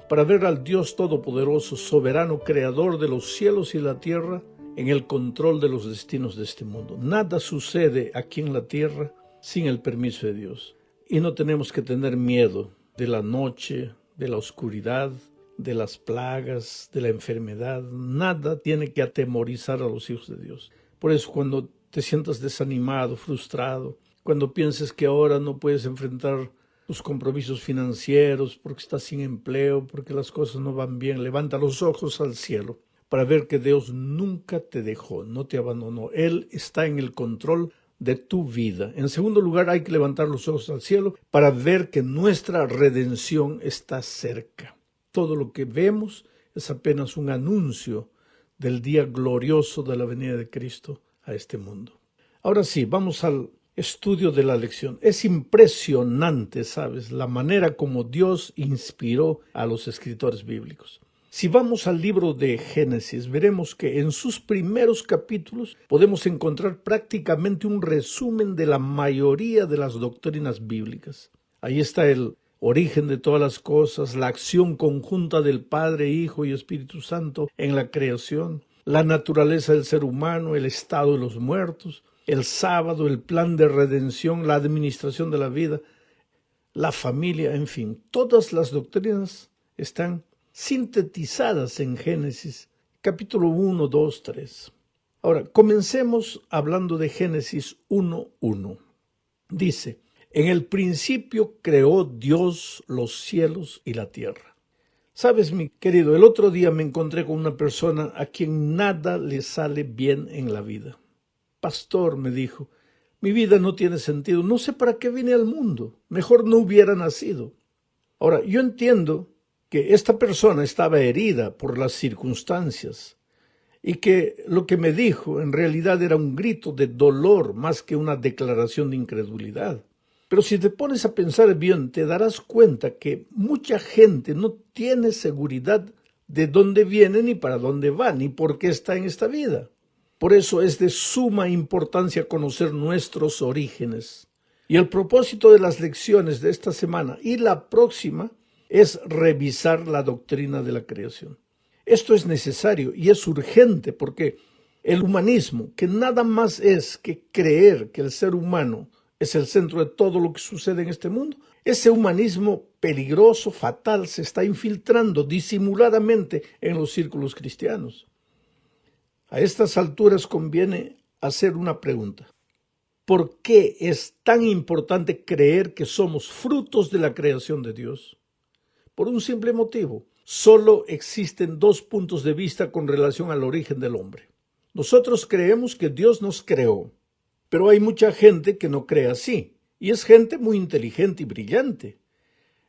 para ver al Dios Todopoderoso, soberano, creador de los cielos y la tierra, en el control de los destinos de este mundo. Nada sucede aquí en la tierra sin el permiso de Dios. Y no tenemos que tener miedo de la noche, de la oscuridad, de las plagas, de la enfermedad. Nada tiene que atemorizar a los hijos de Dios. Por eso, cuando te sientas desanimado, frustrado, cuando pienses que ahora no puedes enfrentar tus compromisos financieros porque estás sin empleo, porque las cosas no van bien, levanta los ojos al cielo para ver que Dios nunca te dejó, no te abandonó. Él está en el control de tu vida. En segundo lugar, hay que levantar los ojos al cielo para ver que nuestra redención está cerca. Todo lo que vemos es apenas un anuncio del día glorioso de la venida de Cristo a este mundo. Ahora sí, vamos al estudio de la lección. Es impresionante, ¿sabes?, la manera como Dios inspiró a los escritores bíblicos. Si vamos al libro de Génesis, veremos que en sus primeros capítulos podemos encontrar prácticamente un resumen de la mayoría de las doctrinas bíblicas. Ahí está el origen de todas las cosas, la acción conjunta del Padre, Hijo y Espíritu Santo en la creación, la naturaleza del ser humano, el estado de los muertos, el sábado, el plan de redención, la administración de la vida, la familia, en fin, todas las doctrinas están sintetizadas en Génesis, capítulo 1, 2, 3. Ahora, comencemos hablando de Génesis 1:1. Dice: en el principio creó Dios los cielos y la tierra. Sabes, mi querido, el otro día me encontré con una persona a quien nada le sale bien en la vida. Pastor, me dijo, mi vida no tiene sentido, no sé para qué vine al mundo, mejor no hubiera nacido. Ahora, yo entiendo que esta persona estaba herida por las circunstancias y que lo que me dijo en realidad era un grito de dolor más que una declaración de incredulidad. Pero si te pones a pensar bien, te darás cuenta que mucha gente no tiene seguridad de dónde viene, ni para dónde va, ni por qué está en esta vida. Por eso es de suma importancia conocer nuestros orígenes. Y el propósito de las lecciones de esta semana y la próxima es revisar la doctrina de la creación. Esto es necesario y es urgente porque el humanismo, que nada más es que creer que el ser humano es el centro de todo lo que sucede en este mundo, ese humanismo peligroso, fatal, se está infiltrando disimuladamente en los círculos cristianos. A estas alturas conviene hacer una pregunta. ¿Por qué es tan importante creer que somos frutos de la creación de Dios? Por un simple motivo. Solo existen dos puntos de vista con relación al origen del hombre. Nosotros creemos que Dios nos creó, pero hay mucha gente que no cree así, y es gente muy inteligente y brillante.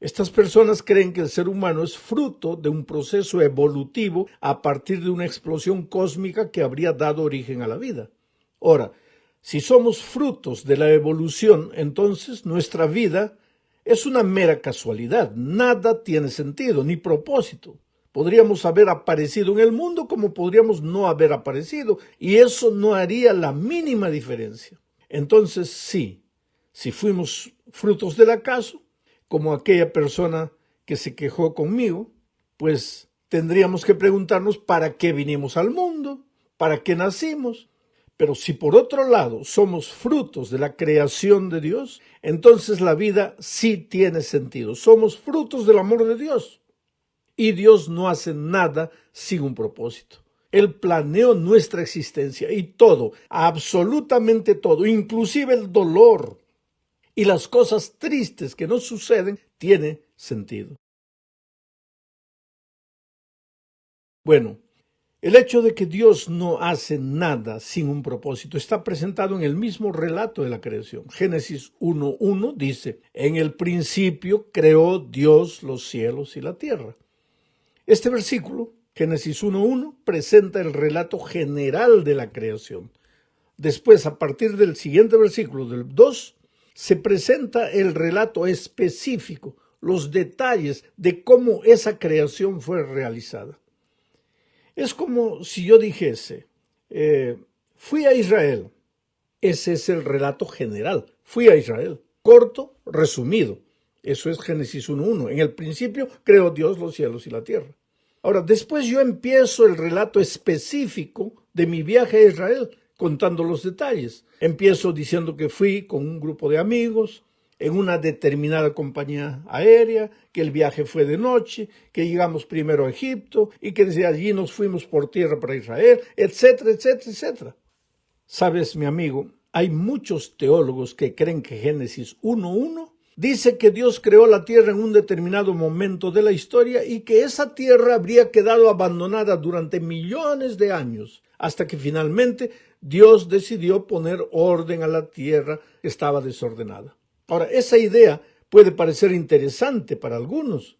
Estas personas creen que el ser humano es fruto de un proceso evolutivo a partir de una explosión cósmica que habría dado origen a la vida. Ahora, si somos frutos de la evolución, entonces nuestra vida es una mera casualidad, nada tiene sentido ni propósito. Podríamos haber aparecido en el mundo como podríamos no haber aparecido, y eso no haría la mínima diferencia. Entonces sí, si fuimos frutos del acaso, como aquella persona que se quejó conmigo, pues tendríamos que preguntarnos para qué vinimos al mundo, para qué nacimos. Pero si por otro lado somos frutos de la creación de Dios, entonces la vida sí tiene sentido. Somos frutos del amor de Dios. Y Dios no hace nada sin un propósito. Él planeó nuestra existencia y todo, absolutamente todo, inclusive el dolor y las cosas tristes que nos suceden, tiene sentido. Bueno, el hecho de que Dios no hace nada sin un propósito está presentado en el mismo relato de la creación. Génesis 1:1 dice: en el principio creó Dios los cielos y la tierra. Este versículo, Génesis 1:1, presenta el relato general de la creación. Después, a partir del siguiente versículo, del 2, se presenta el relato específico, los detalles de cómo esa creación fue realizada. Es como si yo dijese, fui a Israel. Ese es el relato general. Fui a Israel. Corto, resumido. Eso es Génesis 1:1. En el principio creó Dios los cielos y la tierra. Ahora, después yo empiezo el relato específico de mi viaje a Israel, contando los detalles. Empiezo diciendo que fui con un grupo de amigos en una determinada compañía aérea, que el viaje fue de noche, que llegamos primero a Egipto y que desde allí nos fuimos por tierra para Israel, etcétera, etcétera, etcétera. Sabes, mi amigo, hay muchos teólogos que creen que Génesis 1:1 dice que Dios creó la tierra en un determinado momento de la historia y que esa tierra habría quedado abandonada durante millones de años, hasta que finalmente Dios decidió poner orden a la tierra que estaba desordenada. Ahora, esa idea puede parecer interesante para algunos,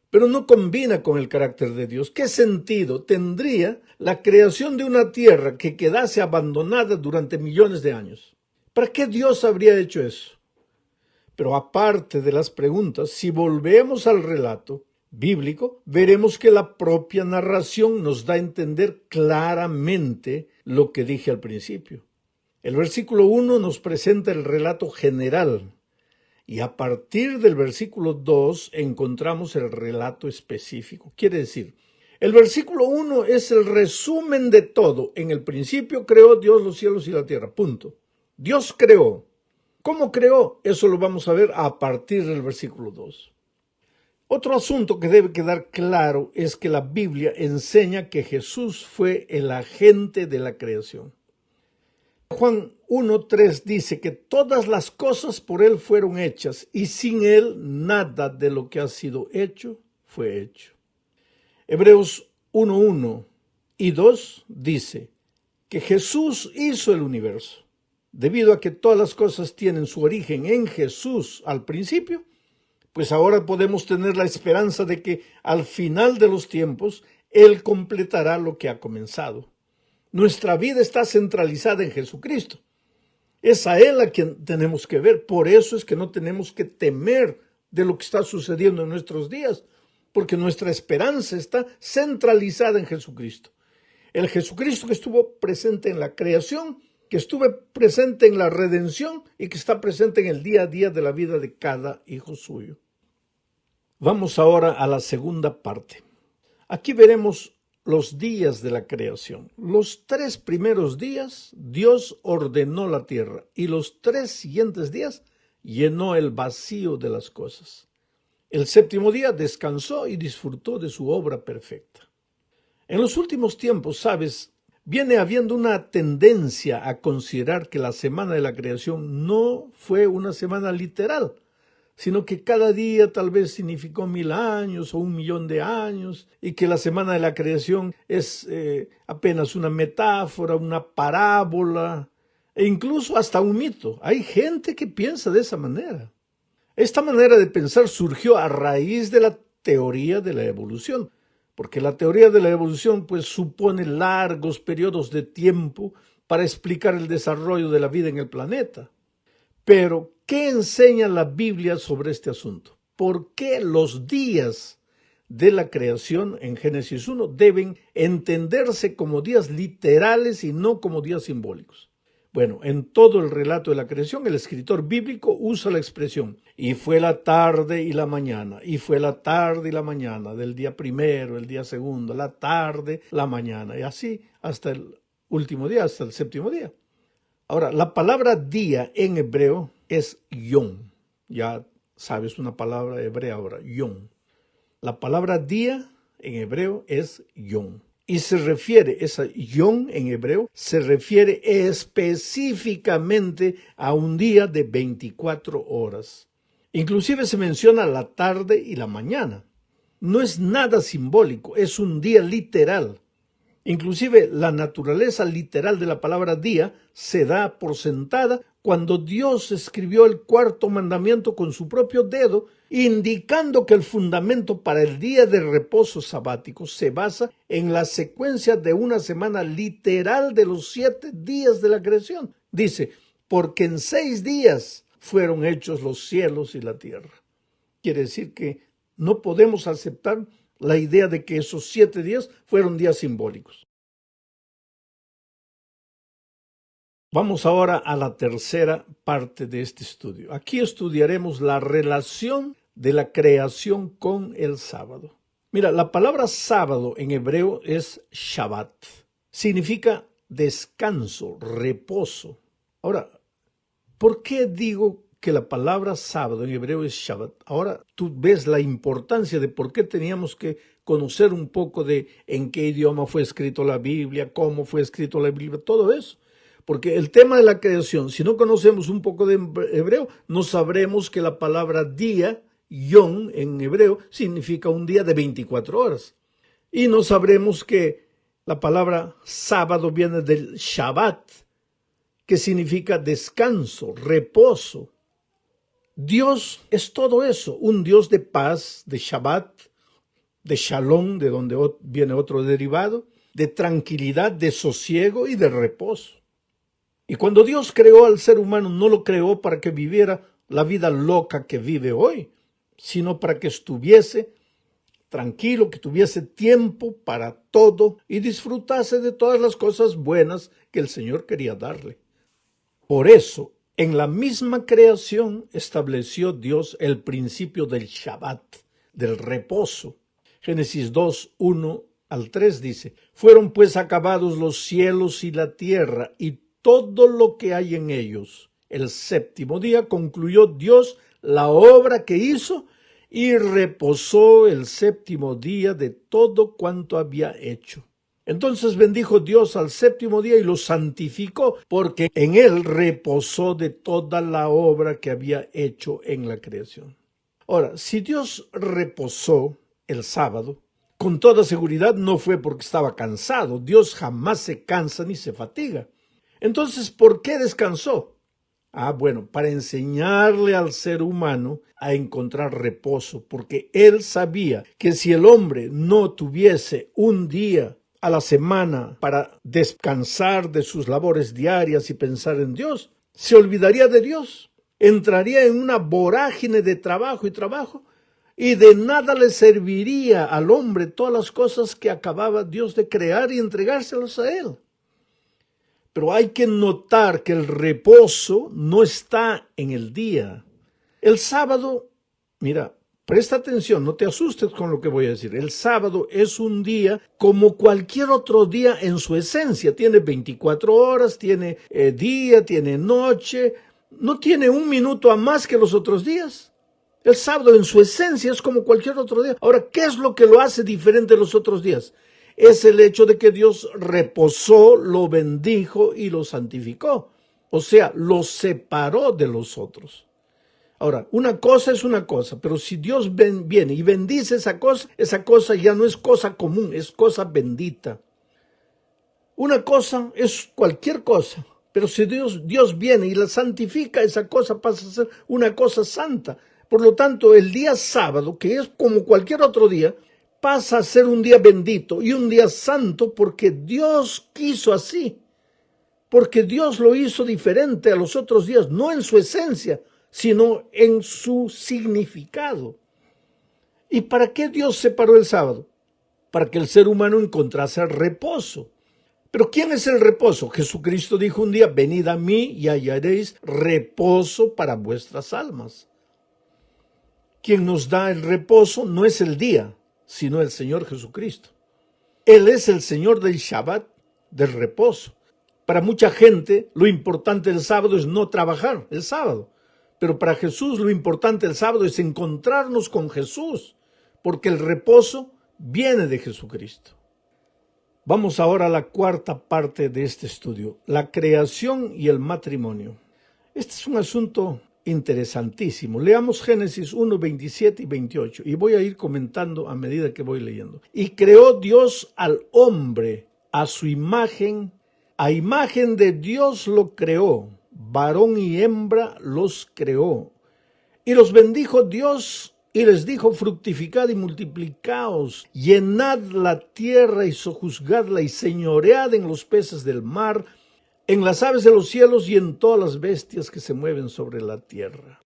pero no combina con el carácter de Dios. ¿Qué sentido tendría la creación de una tierra que quedase abandonada durante millones de años? ¿Para qué Dios habría hecho eso? Pero aparte de las preguntas, si volvemos al relato bíblico, veremos que la propia narración nos da a entender claramente lo que dije al principio. El versículo 1 nos presenta el relato general y a partir del versículo 2 encontramos el relato específico. Quiere decir, el versículo 1 es el resumen de todo. En el principio creó Dios los cielos y la tierra. Punto. Dios creó. ¿Cómo creó? Eso lo vamos a ver a partir del versículo 2. Otro asunto que debe quedar claro es que la Biblia enseña que Jesús fue el agente de la creación. Juan 1:3 dice que todas las cosas por Él fueron hechas y sin Él nada de lo que ha sido hecho fue hecho. Hebreos 1:1 y 2 dice que Jesús hizo el universo. Debido a que todas las cosas tienen su origen en Jesús al principio, pues ahora podemos tener la esperanza de que al final de los tiempos Él completará lo que ha comenzado. Nuestra vida está centralizada en Jesucristo. Es a Él a quien tenemos que ver. Por eso es que no tenemos que temer de lo que está sucediendo en nuestros días, porque nuestra esperanza está centralizada en Jesucristo. El Jesucristo que estuvo presente en la creación, que estuvo presente en la redención y que está presente en el día a día de la vida de cada hijo suyo. Vamos ahora a la segunda parte. Aquí veremos los días de la creación. Los 3 primeros días Dios ordenó la tierra y los 3 siguientes días llenó el vacío de las cosas. El 7º día descansó y disfrutó de su obra perfecta. En los últimos tiempos, ¿sabes? Viene habiendo una tendencia a considerar que la semana de la creación no fue una semana literal, sino que cada día tal vez significó 1000 años o 1.000.000 de años, y que la semana de la creación es apenas una metáfora, una parábola, e incluso hasta un mito. Hay gente que piensa de esa manera. Esta manera de pensar surgió a raíz de la teoría de la evolución, porque la teoría de la evolución pues supone largos periodos de tiempo para explicar el desarrollo de la vida en el planeta. Pero, ¿qué enseña la Biblia sobre este asunto? ¿Por qué los días de la creación en Génesis 1 deben entenderse como días literales y no como días simbólicos? Bueno, en todo el relato de la creación, el escritor bíblico usa la expresión y fue la tarde y la mañana, y fue la tarde y la mañana, del día primero, el día segundo, la tarde, la mañana, y así hasta el último día, hasta el 7º día. Ahora, la palabra día en hebreo es yom. Ya sabes una palabra hebrea ahora, yom. La palabra día en hebreo es yom. Y se refiere, esa yom en hebreo, se refiere específicamente a un día de 24 horas. Inclusive se menciona la tarde y la mañana. No es nada simbólico, es un día literal. Inclusive la naturaleza literal de la palabra día se da por sentada cuando Dios escribió el 4º mandamiento con su propio dedo, indicando que el fundamento para el día de reposo sabático se basa en la secuencia de una semana literal de los 7 días de la creación. Dice, porque en 6 días fueron hechos los cielos y la tierra. Quiere decir que no podemos aceptar la idea de que esos 7 días fueron días simbólicos. Vamos ahora a la tercera parte de este estudio. Aquí estudiaremos la relación de la creación con el sábado. Mira, la palabra sábado en hebreo es Shabbat. Significa descanso, reposo. Ahora, ¿por qué digo que la palabra sábado en hebreo es Shabbat? Ahora tú ves la importancia de por qué teníamos que conocer un poco de en qué idioma fue escrito la Biblia, cómo fue escrito la Biblia, todo eso. Porque el tema de la creación, si no conocemos un poco de hebreo, no sabremos que la palabra día, yom en hebreo, significa un día de 24 horas. Y no sabremos que la palabra sábado viene del Shabbat, que significa descanso, reposo. Dios es todo eso, un Dios de paz, de Shabbat, de Shalom, de donde viene otro derivado, de tranquilidad, de sosiego y de reposo. Y cuando Dios creó al ser humano, no lo creó para que viviera la vida loca que vive hoy, sino para que estuviese tranquilo, que tuviese tiempo para todo y disfrutase de todas las cosas buenas que el Señor quería darle. Por eso, en la misma creación estableció Dios el principio del Shabbat, del reposo. Génesis 2, 1 al 3 dice, fueron pues acabados los cielos y la tierra y todo lo que hay en ellos. El séptimo día concluyó Dios la obra que hizo y reposó el séptimo día de todo cuanto había hecho. Entonces bendijo Dios al séptimo día y lo santificó, porque en él reposó de toda la obra que había hecho en la creación. Ahora, si Dios reposó el sábado, con toda seguridad no fue porque estaba cansado. Dios jamás se cansa ni se fatiga. Entonces, ¿por qué descansó? Bueno, para enseñarle al ser humano a encontrar reposo, porque él sabía que si el hombre no tuviese un día a la semana para descansar de sus labores diarias y pensar en Dios, se olvidaría de Dios, entraría en una vorágine de trabajo y de nada le serviría al hombre todas las cosas que acababa Dios de crear y entregárselas a él. Pero hay que notar que el reposo no está en el día. El sábado, mira, presta atención, no te asustes con lo que voy a decir. El sábado es un día como cualquier otro día en su esencia. Tiene 24 horas, tiene día, tiene noche, no tiene un minuto a más que los otros días. El sábado en su esencia es como cualquier otro día. Ahora, ¿qué es lo que lo hace diferente de los otros días? Es el hecho de que Dios reposó, lo bendijo y lo santificó. O sea, lo separó de los otros. Ahora, una cosa es una cosa, pero si Dios viene y bendice esa cosa ya no es cosa común, es cosa bendita. Una cosa es cualquier cosa, pero si Dios viene y la santifica, esa cosa pasa a ser una cosa santa. Por lo tanto, el día sábado, que es como cualquier otro día, pasa a ser un día bendito y un día santo porque Dios quiso así, porque Dios lo hizo diferente a los otros días, no en su esencia, sino en su significado. ¿Y para qué Dios separó el sábado? Para que el ser humano encontrase reposo. ¿Pero quién es el reposo? Jesucristo dijo un día, venid a mí y hallaréis reposo para vuestras almas. Quien nos da el reposo no es el día, sino el Señor Jesucristo. Él es el Señor del Shabbat, del reposo. Para mucha gente, lo importante del sábado es no trabajar el sábado. Pero para Jesús, lo importante del sábado es encontrarnos con Jesús, porque el reposo viene de Jesucristo. Vamos ahora a la cuarta parte de este estudio, la creación y el matrimonio. Este es un asunto interesantísimo. Leamos Génesis 1, 27 y 28 y voy a ir comentando a medida que voy leyendo. Y creó Dios al hombre a su imagen, a imagen de Dios lo creó, varón y hembra los creó. Y los bendijo Dios y les dijo, fructificad y multiplicaos, llenad la tierra y sojuzgadla y señoread en los peces del mar, en las aves de los cielos y en todas las bestias que se mueven sobre la tierra.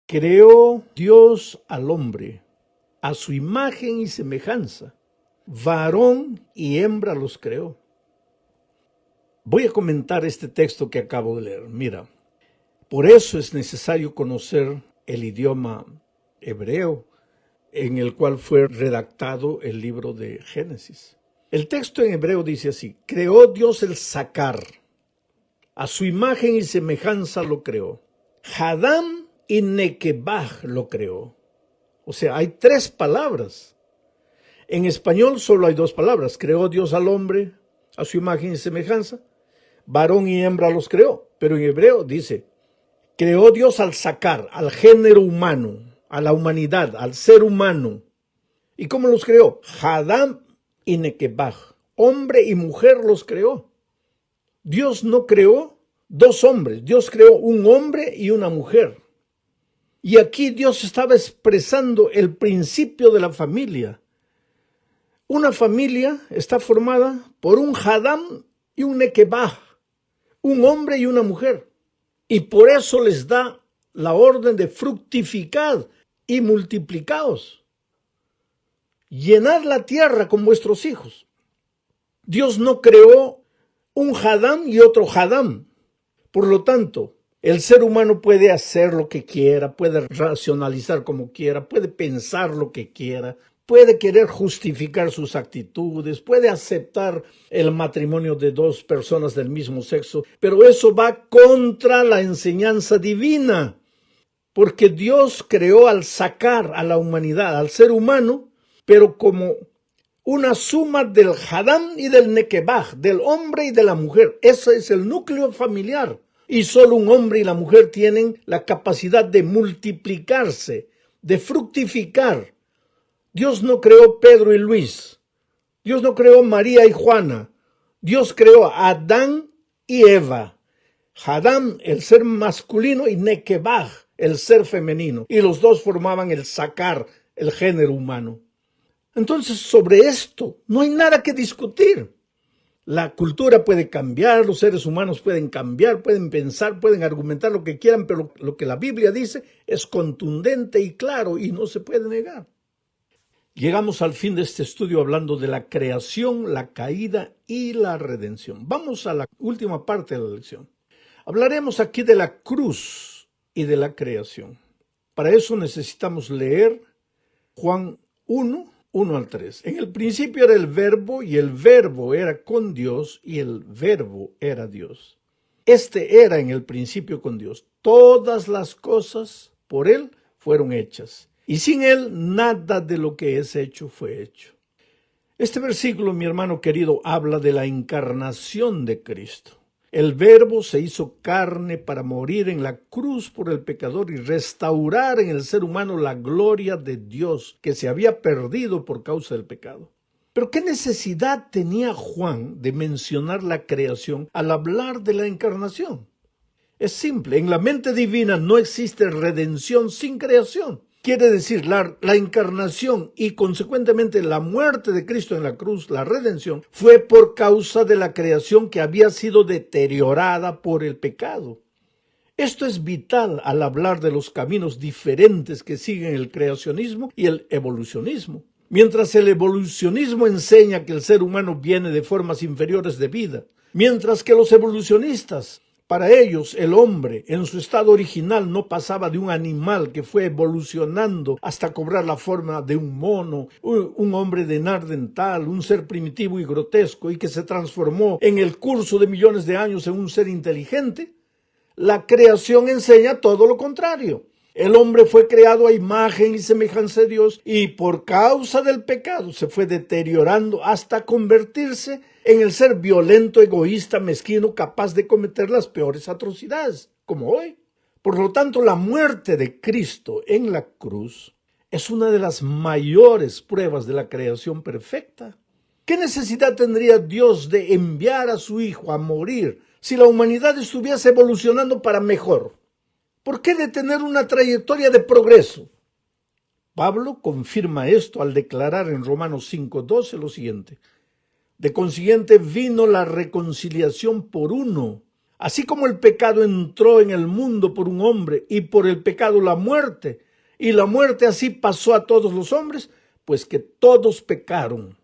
Creó Dios al hombre a su imagen y semejanza. Varón y hembra los creó. Voy a comentar este texto que acabo de leer. Mira, Por eso es necesario conocer el idioma hebreo en el cual fue redactado el libro de Génesis. El texto en hebreo dice así: creó Dios el Sacar, a su imagen y semejanza lo creó. Hadam y Nekebah lo creó. O sea, hay 3 palabras. En español solo hay 2 palabras. Creó Dios al hombre a su imagen y semejanza. Varón y hembra los creó. Pero en hebreo dice: creó Dios al Sacar, al género humano, a la humanidad, al ser humano. ¿Y cómo los creó? Hadam y Nekebah. Hombre y mujer los creó. Dios no creó 2 hombres. Dios creó un hombre y una mujer. Y aquí Dios estaba expresando el principio de la familia. Una familia está formada por un Hadam y un Nekebah, un hombre y una mujer. Y por eso les da la orden de fructificar y multiplicaos. Llenad la tierra con vuestros hijos. Dios no creó un Hadam y otro Hadam. Por lo tanto, el ser humano puede hacer lo que quiera, puede racionalizar como quiera, puede pensar lo que quiera, puede querer justificar sus actitudes, puede aceptar el matrimonio de 2 personas del mismo sexo, pero eso va contra la enseñanza divina, porque Dios creó al Sacar a la humanidad, al ser humano, pero como una suma del Hadam y del Nekebah, del hombre y de la mujer. Ese es el núcleo familiar. Y solo un hombre y la mujer tienen la capacidad de multiplicarse, de fructificar. Dios no creó Pedro y Luis. Dios no creó María y Juana. Dios creó a Adán y Eva. Hadam, el ser masculino, y Nekebah, el ser femenino. Y los 2 formaban el Sacar, el género humano. Entonces, sobre esto no hay nada que discutir. La cultura puede cambiar, los seres humanos pueden cambiar, pueden pensar, pueden argumentar lo que quieran, pero lo que la Biblia dice es contundente y claro y no se puede negar. Llegamos al fin de este estudio hablando de la creación, la caída y la redención. Vamos a la última parte de la lección. Hablaremos aquí de la cruz y de la creación. Para eso necesitamos leer Juan 1 al 3. En el principio era el verbo, y el verbo era con Dios, y el verbo era Dios. Este era en el principio con Dios. Todas las cosas por Él fueron hechas, y sin Él nada de lo que es hecho fue hecho. Este versículo, mi hermano querido, habla de la encarnación de Cristo. El Verbo se hizo carne para morir en la cruz por el pecador y restaurar en el ser humano la gloria de Dios que se había perdido por causa del pecado. Pero ¿qué necesidad tenía Juan de mencionar la creación al hablar de la encarnación? Es simple, en la mente divina no existe redención sin creación. Quiere decir, la encarnación y consecuentemente la muerte de Cristo en la cruz, la redención, fue por causa de la creación que había sido deteriorada por el pecado. Esto es vital al hablar de los caminos diferentes que siguen el creacionismo y el evolucionismo. Mientras el evolucionismo enseña que el ser humano viene de formas inferiores de vida, mientras que los evolucionistas, para ellos, el hombre en su estado original no pasaba de un animal que fue evolucionando hasta cobrar la forma de un mono, un hombre de nardental, un ser primitivo y grotesco y que se transformó en el curso de millones de años en un ser inteligente. La creación enseña todo lo contrario. El hombre fue creado a imagen y semejanza de Dios y por causa del pecado se fue deteriorando hasta convertirse en el ser violento, egoísta, mezquino, capaz de cometer las peores atrocidades, como hoy. Por lo tanto, la muerte de Cristo en la cruz es una de las mayores pruebas de la creación perfecta. ¿Qué necesidad tendría Dios de enviar a su Hijo a morir si la humanidad estuviese evolucionando para mejor? ¿Por qué detener una trayectoria de progreso? Pablo confirma esto al declarar en Romanos 5:12 lo siguiente: de consiguiente vino la reconciliación por uno, así como el pecado entró en el mundo por un hombre y por el pecado la muerte, y la muerte así pasó a todos los hombres, pues que todos pecaron.